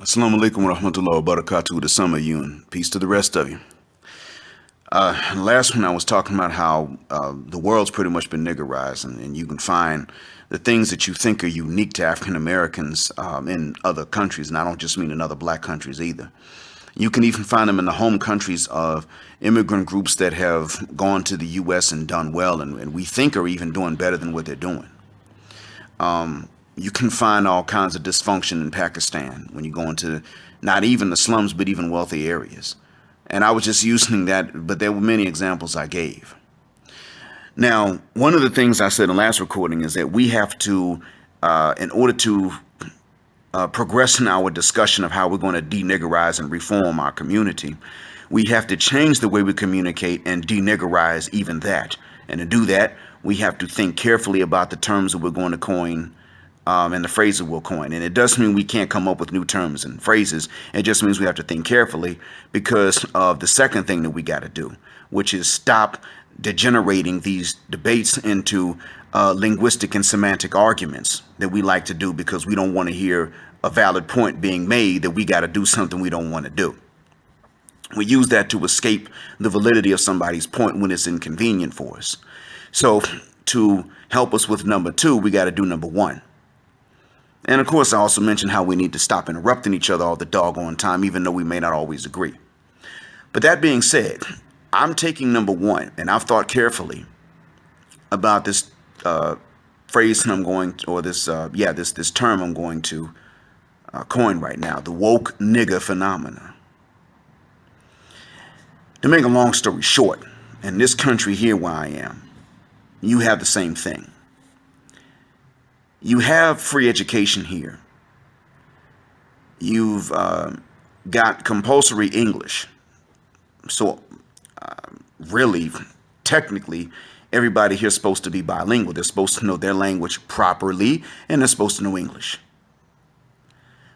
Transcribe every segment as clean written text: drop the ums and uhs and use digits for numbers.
Assalamu alaikum wa rahmatullahi wa barakatuh to some of you and peace to the rest of you. Last one I was talking about how the world's pretty much been niggerized, and you can find the things that you think are unique to African Americans in other countries, and I don't just mean in other black countries either. You can even find them in the home countries of immigrant groups that have gone to the U.S. and done well, and we think are even doing better than what they're doing. You can find all kinds of dysfunction in Pakistan when you go into not even the slums, but even wealthy areas. And I was just using that, but there were many examples I gave. Now, one of the things I said in the last recording is that we have to, in order to progress in our discussion of how we're going to deniggerize and reform our community, we have to change the way we communicate and deniggerize even that. And to do that, we have to think carefully about the terms that we're going to coin and the phrases we'll coin. And it doesn't mean we can't come up with new terms and phrases. It just means we have to think carefully because of the second thing that we got to do, which is stop degenerating these debates into linguistic and semantic arguments that we like to do because we don't want to hear a valid point being made that we got to do something we don't want to do. We use that to escape the validity of somebody's point when it's inconvenient for us. So to help us with number two, we got to do number one. And of course, I also mentioned how we need to stop interrupting each other all the doggone time, even though we may not always agree. But that being said, I'm taking number one, and I've thought carefully about this phrase I'm going to, or this term I'm going to coin right now, the woke nigger phenomena. To make a long story short, in this country here where I am, you have the same thing. You have free education here. You've got compulsory English. So really, technically, everybody here is supposed to be bilingual. They're supposed to know their language properly, and they're supposed to know English.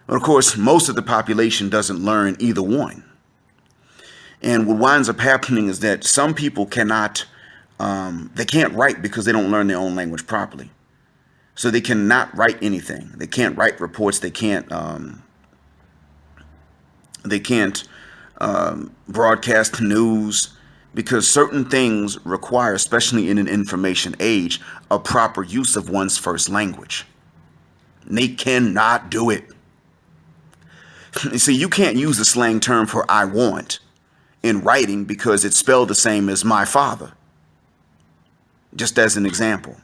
But of course, most of the population doesn't learn either one. And what winds up happening is that some people cannot, they can't write because they don't learn their own language properly. So they cannot write anything. They can't write reports. They can't broadcast news because certain things require, especially in an information age, a proper use of one's first language. They cannot do it. You see, you can't use the slang term for I want in writing because it's spelled the same as my father. Just as an example.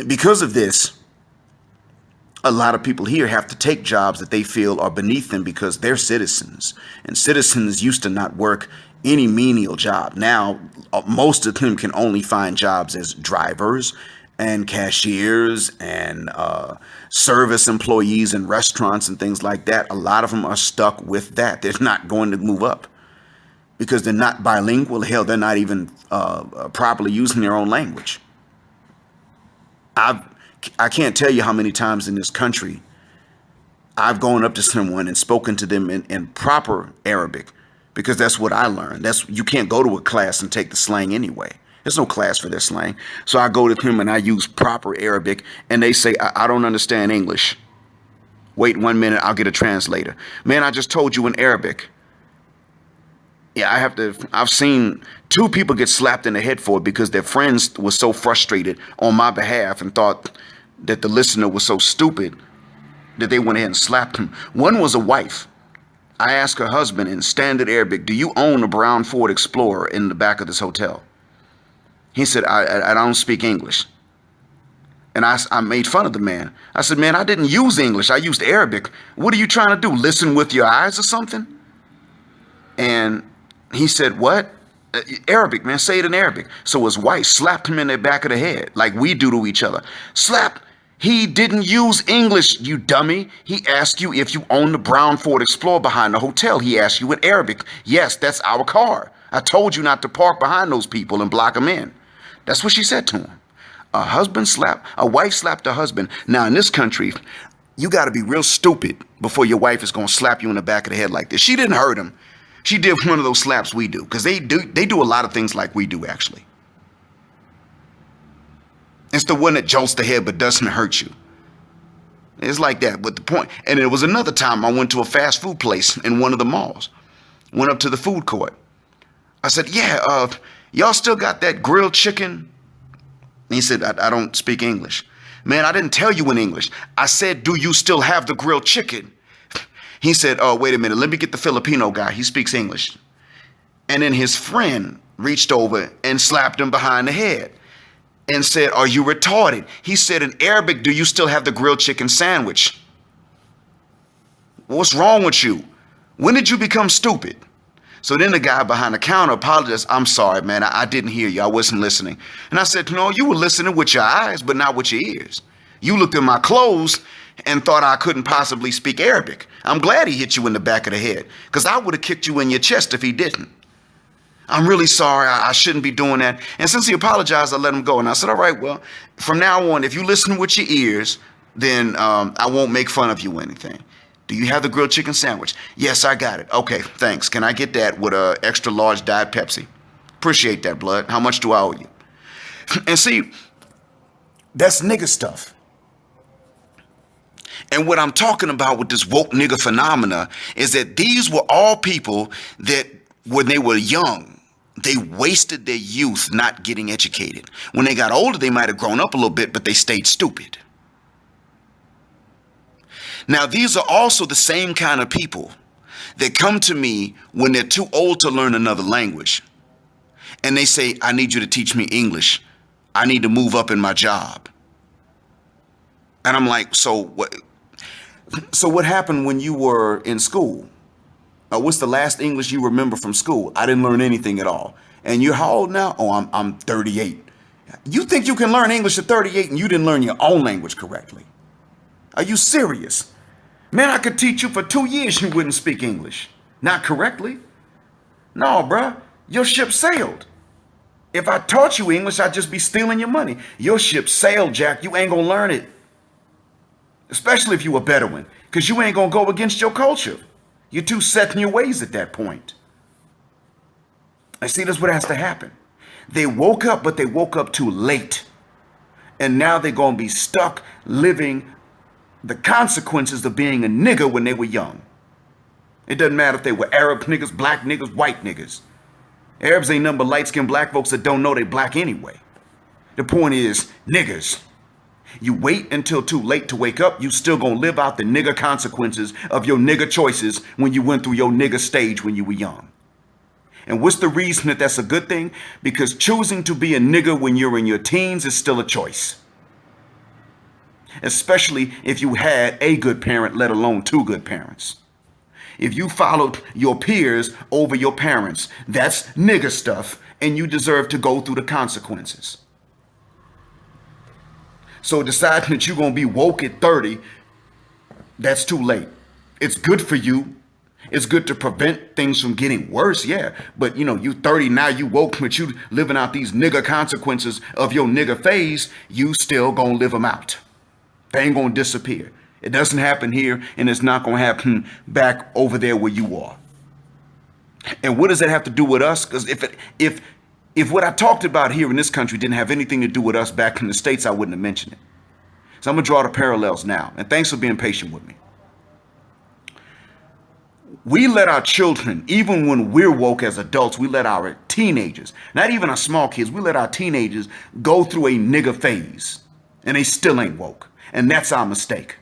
Because of this, a lot of people here have to take jobs that they feel are beneath them because they're citizens. And citizens used to not work any menial job. Now, most of them can only find jobs as drivers and cashiers and service employees in restaurants and things like that. A lot of them are stuck with that. They're not going to move up because they're not bilingual. Hell, they're not even properly using their own language. I can't tell you how many times in this country I've gone up to someone and spoken to them in proper Arabic because that's what I learned. You can't go to a class and take the slang anyway. There's no class for their slang. So I go to them and I use proper Arabic and they say, I don't understand English. Wait 1 minute, I'll get a translator. Man, I just told you in Arabic. Yeah, I've seen 2 people get slapped in the head for it because their friends were so frustrated on my behalf and thought that the listener was so stupid that they went ahead and slapped him. One was a wife. I asked her husband in standard Arabic, do you own a brown Ford Explorer in the back of this hotel? He said, I don't speak English. And I made fun of the man. I said, man, I didn't use English. I used Arabic. What are you trying to do? Listen with your eyes or something? And he said, what? Arabic, man, say it in Arabic. So his wife slapped him in the back of the head like we do to each other. Slap. He didn't use English, you dummy. He asked you if you own the brown Ford Explorer behind the hotel. He asked you in Arabic. Yes, that's our car. I told you not to park behind those people and block them in. That's what she said to him. A wife slapped her husband. Now in this country, you got to be real stupid before your wife is going to slap you in the back of the head like this. She didn't hurt him. She did one of those slaps we do because they do a lot of things like we do, actually. It's the one that jolts the head but doesn't hurt you. It's like that. But the point, and it was another time I went to a fast food place in one of the malls. Went up to the food court. I said, yeah, y'all still got that grilled chicken? And he said, I don't speak English. Man, I didn't tell you in English. I said, do you still have the grilled chicken? He said, oh, wait a minute. Let me get the Filipino guy. He speaks English. And then his friend reached over and slapped him behind the head and said, are you retarded? He said in Arabic, do you still have the grilled chicken sandwich? What's wrong with you? When did you become stupid? So then the guy behind the counter apologized. I'm sorry, man. I didn't hear you. I wasn't listening. And I said, no, you were listening with your eyes, but not with your ears. You looked at my clothes and thought I couldn't possibly speak Arabic. I'm glad he hit you in the back of the head, because I would have kicked you in your chest if he didn't. I'm really sorry. I shouldn't be doing that. And since he apologized, I let him go. And I said, all right, well, from now on, if you listen with your ears, then I won't make fun of you or anything. Do you have the grilled chicken sandwich? Yes, I got it. Okay, thanks. Can I get that with a extra large Diet Pepsi? Appreciate that, blood. How much do I owe you? And see, that's nigga stuff. And what I'm talking about with this woke nigga phenomena is that these were all people that when they were young, they wasted their youth not getting educated. When they got older, they might have grown up a little bit, but they stayed stupid. Now, these are also the same kind of people that come to me when they're too old to learn another language. And they say, I need you to teach me English. I need to move up in my job. And I'm like, so what happened when you were in school? What's the last English you remember from school? I didn't learn anything at all. And you're how old now? Oh, I'm 38. You think you can learn English at 38 and you didn't learn your own language correctly? Are you serious? Man, I could teach you for 2 years you wouldn't speak English. Not correctly. No, bruh. Your ship sailed. If I taught you English, I'd just be stealing your money. Your ship sailed, Jack. You ain't gonna learn it. Especially if you a Bedouin, because you ain't gonna go against your culture. You're too set in your ways at that point. I see that's what has to happen. They woke up, but they woke up too late. And now they're gonna be stuck living the consequences of being a nigger when they were young. It doesn't matter if they were Arab niggas, black niggas, white niggas. Arabs ain't nothing but light-skinned black folks that don't know they black anyway. The point is, niggers. You wait until too late to wake up, you still gonna live out the nigger consequences of your nigger choices when you went through your nigger stage when you were young. And what's the reason that that's a good thing? Because choosing to be a nigger when you're in your teens is still a choice. Especially if you had a good parent, let alone two good parents. If you followed your peers over your parents, that's nigger stuff, and you deserve to go through the consequences. So deciding that you're going to be woke at 30, that's too late. It's good for you. It's good to prevent things from getting worse, yeah. But, you 30 now, you woke, but you living out these nigger consequences of your nigger phase, you still going to live them out. They ain't going to disappear. It doesn't happen here, and it's not going to happen back over there where you are. And what does that have to do with us? Because if what I talked about here in this country didn't have anything to do with us back in the States, I wouldn't have mentioned it. So I'm going to draw the parallels now. And thanks for being patient with me. We let our children, even when we're woke as adults, we let our teenagers, not even our small kids, we let our teenagers go through a nigger phase. And they still ain't woke. And that's our mistake.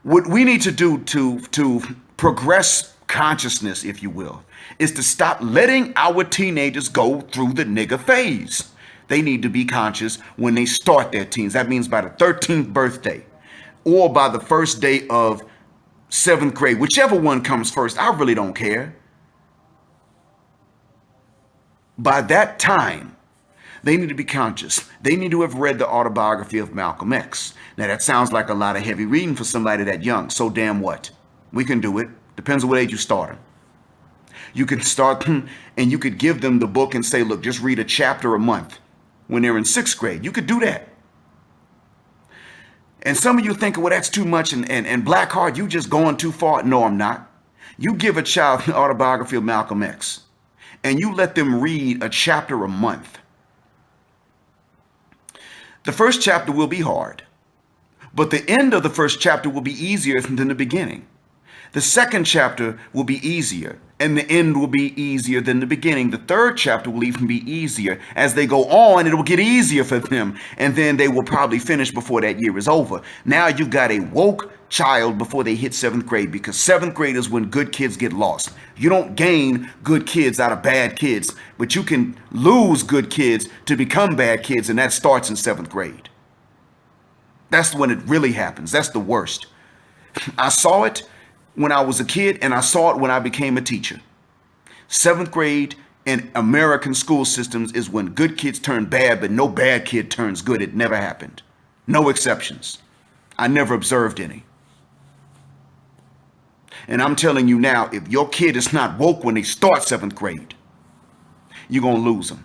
What we need to do to progress consciousness, if you will, is to stop letting our teenagers go through the nigger phase. They need to be conscious when they start their teens. That means by the 13th birthday or by the first day of 7th grade, whichever one comes first, I really don't care. By that time, they need to be conscious. They need to have read the autobiography of Malcolm X. Now, that sounds like a lot of heavy reading for somebody that young. So damn what? We can do it. Depends on what age you start them. You can start them and you could give them the book and say, look, just read a chapter a month when they're in 6th grade. You could do that. And some of you think, well, that's too much. And Blackheart, you just going too far. No, I'm not. You give a child the autobiography of Malcolm X and you let them read a chapter a month. The first chapter will be hard, But the end of the first chapter will be easier than the beginning. The second chapter will be easier, and the end will be easier than the beginning. The third chapter will even be easier. As they go on, it will get easier for them, and then they will probably finish before that year is over. Now you've got a woke child before they hit seventh grade, because seventh grade is when good kids get lost. You don't gain good kids out of bad kids, but you can lose good kids to become bad kids, and that starts in seventh grade. That's when it really happens. That's the worst. I saw it when I was a kid, and I saw it when I became a teacher. Seventh grade in American school systems is when good kids turn bad, but no bad kid turns good. It never happened. No exceptions. I never observed any. And I'm telling you now, if your kid is not woke when they start seventh grade, you're going to lose them.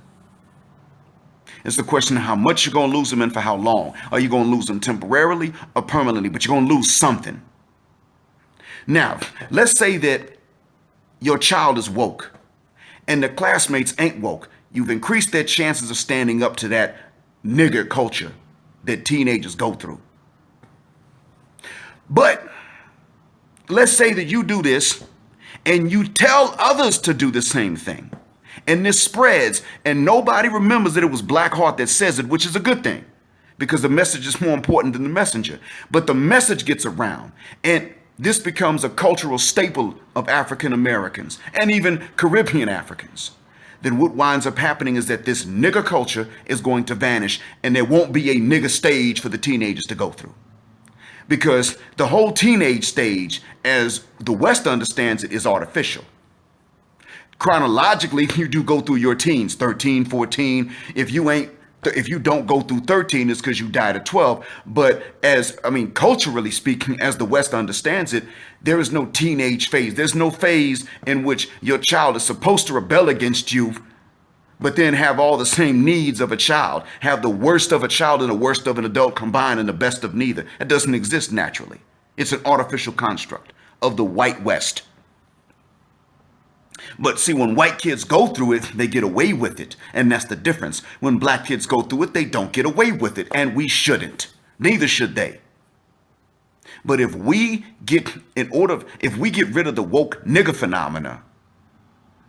It's the question of how much you're going to lose them and for how long. Are you going to lose them temporarily or permanently? But you're going to lose something. Now, let's say that your child is woke and the classmates ain't woke. You've increased their chances of standing up to that nigger culture that teenagers go through. But let's say that you do this and you tell others to do the same thing. And this spreads and nobody remembers that it was Blackheart that says it, which is a good thing because the message is more important than the messenger. But the message gets around, and this becomes a cultural staple of African Americans and even Caribbean Africans. Then what winds up happening is that this nigger culture is going to vanish, and there won't be a nigger stage for the teenagers to go through. Because the whole teenage stage, as the West understands it, is artificial. Chronologically, you do go through your teens, 13, 14. If you don't go through 13, it's because you died at 12. But culturally speaking, as the West understands it, there is no teenage phase. There's no phase in which your child is supposed to rebel against you, but then have all the same needs of a child, have the worst of a child and the worst of an adult combined and the best of neither. It doesn't exist naturally. It's an artificial construct of the white West. But see, when white kids go through it, they get away with it. And that's the difference. When black kids go through it, they don't get away with it. And we shouldn't. Neither should they. But if we get rid of the woke nigger phenomena,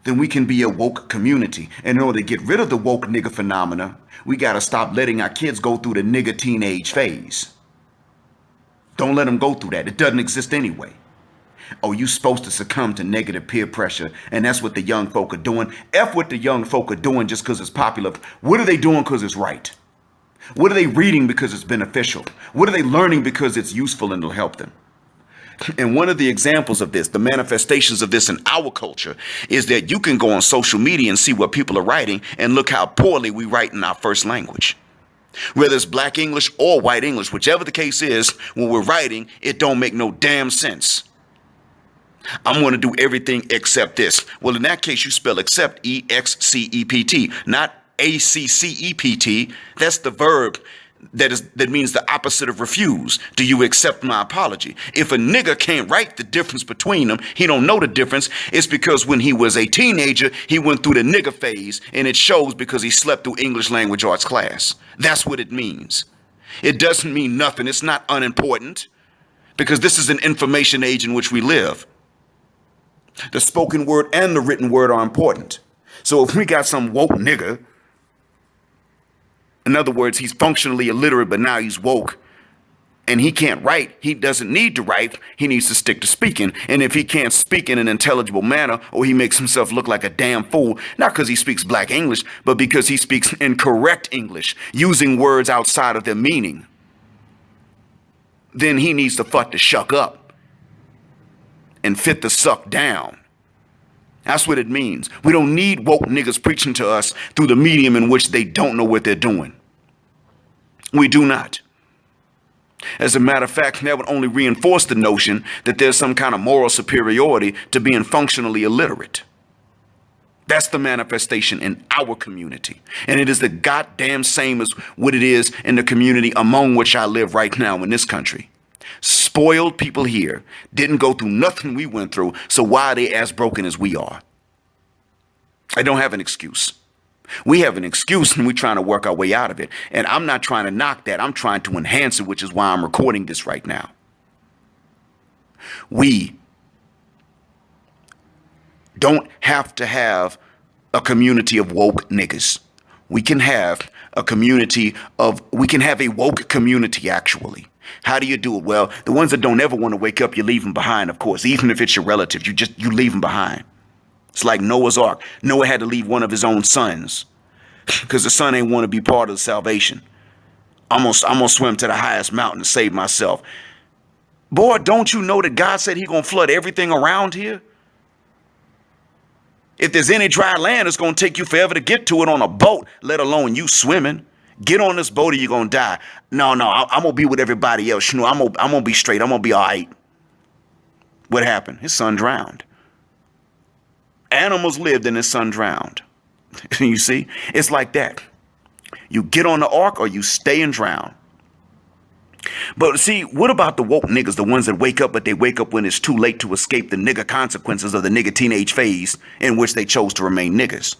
then we can be a woke community. And in order to get rid of the woke nigger phenomena, we got to stop letting our kids go through the nigger teenage phase. Don't let them go through that. It doesn't exist anyway. Oh, you supposed to succumb to negative peer pressure, and that's what the young folk are doing. F what the young folk are doing just because it's popular. What are they doing because it's right? What are they reading because it's beneficial? What are they learning because it's useful and it'll help them? And one of the examples of this, the manifestations of this in our culture, is that you can go on social media and see what people are writing and look how poorly we write in our first language. Whether it's black English or white English, whichever the case is, when we're writing, it don't make no damn sense. I'm going to do everything except this. Well, in that case, you spell accept E-X-C-E-P-T, not A-C-C-E-P-T. That's the verb that means the opposite of refuse. Do you accept my apology? If a nigger can't write the difference between them, he don't know the difference. It's because when he was a teenager, he went through the nigger phase, and it shows because he slept through English language arts class. That's what it means. It doesn't mean nothing. It's not unimportant because this is an information age in which we live. The spoken word and the written word are important. So if we got some woke nigger, in other words, he's functionally illiterate, but now he's woke, and he can't write, he doesn't need to write, he needs to stick to speaking. And if he can't speak in an intelligible manner, or he makes himself look like a damn fool, not because he speaks black English, but because he speaks incorrect English, using words outside of their meaning, then he needs to fuck the shuck up and fit the suck down. That's what it means. We don't need woke niggas preaching to us through the medium in which they don't know what they're doing. We do not. As a matter of fact, that would only reinforce the notion that there's some kind of moral superiority to being functionally illiterate. That's the manifestation in our community. And it is the goddamn same as what it is in the community among which I live right now in this country. Spoiled people here didn't go through nothing we went through, so why are they as broken as we are? I don't have an excuse. We have an excuse and we're trying to work our way out of it. And I'm not trying to knock that. I'm trying to enhance it, which is why I'm recording this right now. We don't have to have a community of woke niggas. We can have a woke community, actually. How do you do it? Well, the ones that don't ever want to wake up, you leave them behind, of course. Even if it's your relative, you leave them behind. It's like Noah's Ark. Noah had to leave one of his own sons because the son ain't want to be part of the salvation. I'm gonna swim to the highest mountain to save myself. Boy, don't you know that God said he gonna flood everything around here? If there's any dry land, it's going to take you forever to get to it on a boat, let alone you swimming. Get on this boat or you're going to die. No, I'm going to be with everybody else. You know, I'm going to be straight. I'm going to be all right. What happened? His son drowned. Animals lived and his son drowned. You see? It's like that. You get on the ark or you stay and drown. But see, what about the woke niggas, the ones that wake up, but they wake up when it's too late to escape the nigga consequences of the nigga teenage phase in which they chose to remain niggas?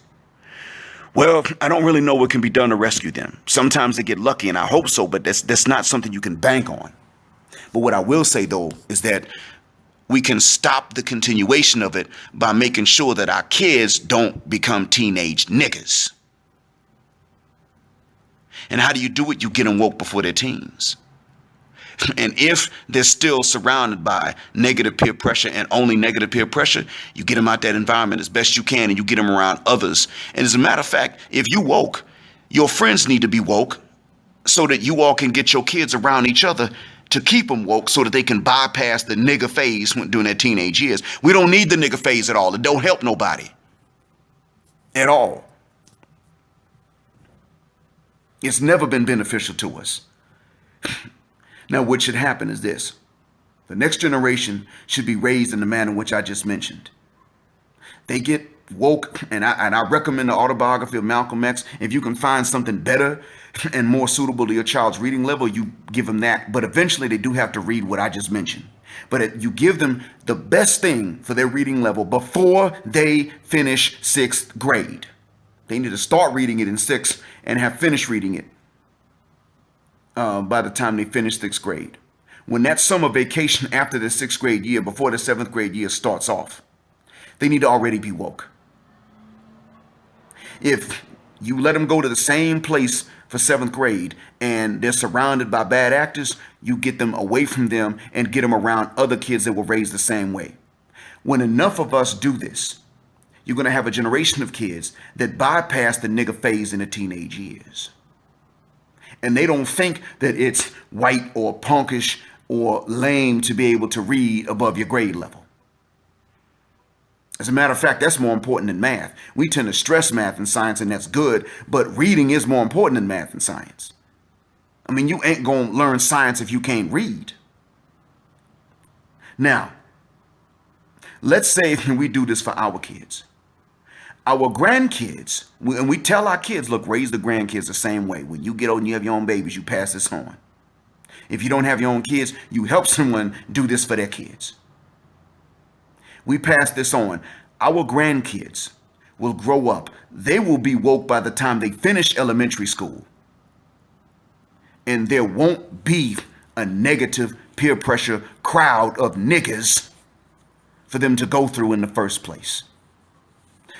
Well, I don't really know what can be done to rescue them. Sometimes they get lucky, and I hope so, but that's not something you can bank on. But what I will say, though, is that we can stop the continuation of it by making sure that our kids don't become teenage niggas. And how do you do it? You get them woke before they're teens. And if they're still surrounded by negative peer pressure and only negative peer pressure, you get them out that environment as best you can and you get them around others. And as a matter of fact, if you woke, your friends need to be woke so that you all can get your kids around each other to keep them woke so that they can bypass the nigger phase during their teenage years. We don't need the nigger phase at all. It don't help nobody at all. It's never been beneficial to us. Now, what should happen is this. The next generation should be raised in the manner in which I just mentioned. They get woke, and I recommend the autobiography of Malcolm X. If you can find something better and more suitable to your child's reading level, you give them that. But eventually, they do have to read what I just mentioned. But you give them the best thing for their reading level before they finish 6th grade. They need to start reading it in 6th and have finished reading it by the time they finish 6th grade. When that summer vacation after the 6th grade year, before the 7th grade year starts off, they need to already be woke. If you let them go to the same place for 7th grade and they're surrounded by bad actors, you get them away from them and get them around other kids that were raised the same way. When enough of us do this, you're going to have a generation of kids that bypass the nigger phase in the teenage years. And they don't think that it's white or punkish or lame to be able to read above your grade level. As a matter of fact, that's more important than math. We tend to stress math and science, and that's good, but reading is more important than math and science. I mean, you ain't going to learn science if you can't read. Now, let's say we do this for our kids. Our grandkids, and we tell our kids, look, raise the grandkids the same way. When you get old and you have your own babies, you pass this on. If you don't have your own kids, you help someone do this for their kids. We pass this on. Our grandkids will grow up. They will be woke by the time they finish elementary school. And there won't be a negative peer pressure crowd of niggas for them to go through in the first place.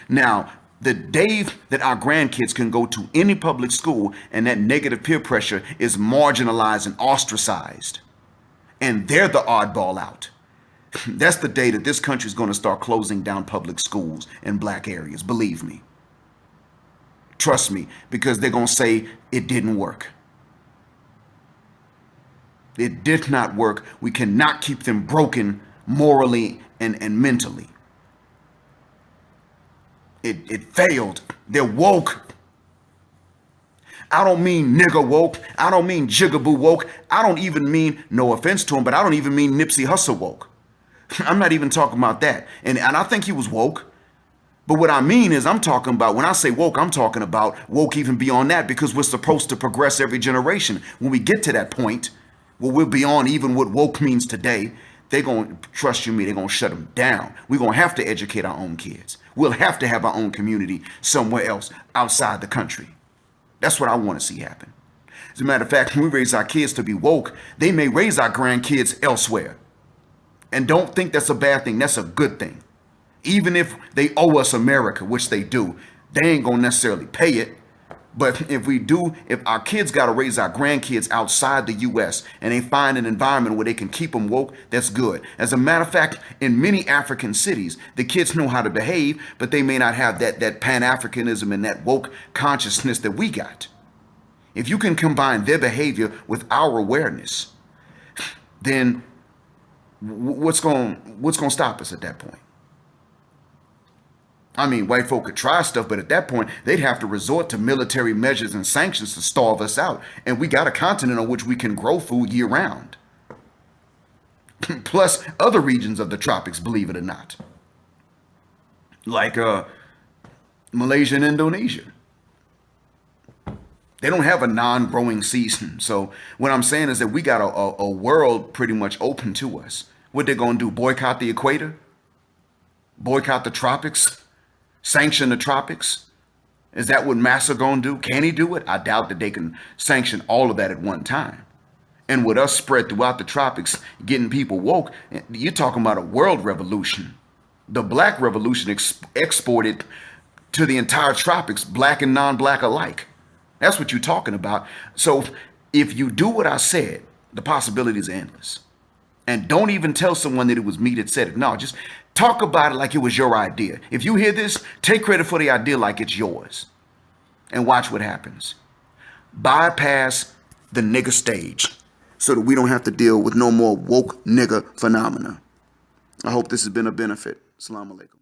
Now, the day that our grandkids can go to any public school and that negative peer pressure is marginalized and ostracized, and they're the oddball out, that's the day that this country is going to start closing down public schools in black areas. Believe me. Trust me, because they're going to say it didn't work. It did not work. We cannot keep them broken morally and mentally. It failed. They're woke. I don't mean nigger woke. I don't mean jigaboo woke. I don't even mean, no offense to him, but I don't even mean Nipsey Hussle woke. I'm not even talking about that. And I think he was woke. But what I mean is I'm talking about, when I say woke, I'm talking about woke even beyond that, because we're supposed to progress every generation. When we get to that point, where we're beyond even what woke means today, They're going to, trust you me, they're going to shut them down. We're going to have to educate our own kids. We'll have to have our own community somewhere else outside the country. That's what I want to see happen. As a matter of fact, when we raise our kids to be woke, they may raise our grandkids elsewhere. And don't think that's a bad thing. That's a good thing. Even if they owe us America, which they do, they ain't going to necessarily pay it. But if we do, if our kids got to raise our grandkids outside the U.S. and they find an environment where they can keep them woke, that's good. As a matter of fact, in many African cities, the kids know how to behave, but they may not have that Pan-Africanism and that woke consciousness that we got. If you can combine their behavior with our awareness, then what's going to stop us at that point? I mean, white folk could try stuff, but at that point, they'd have to resort to military measures and sanctions to starve us out. And we got a continent on which we can grow food year round. Plus other regions of the tropics, believe it or not. Like Malaysia and Indonesia. They don't have a non-growing season. So what I'm saying is that we got a world pretty much open to us. What they're going to do, boycott the equator? Boycott the tropics? Sanction the tropics? Is that what Massa gonna do? Can he do it? I doubt that they can sanction all of that at one time. And with us spread throughout the tropics, getting people woke, you're talking about a world revolution. The black revolution exported to the entire tropics, black and non-black alike. That's what you're talking about. So if you do what I said, the possibilities are endless. And don't even tell someone that it was me that said it. No, just talk about it like it was your idea. If you hear this, take credit for the idea like it's yours. And watch what happens. Bypass the nigger stage so that we don't have to deal with no more woke nigger phenomena. I hope this has been a benefit. Assalamu alaikum.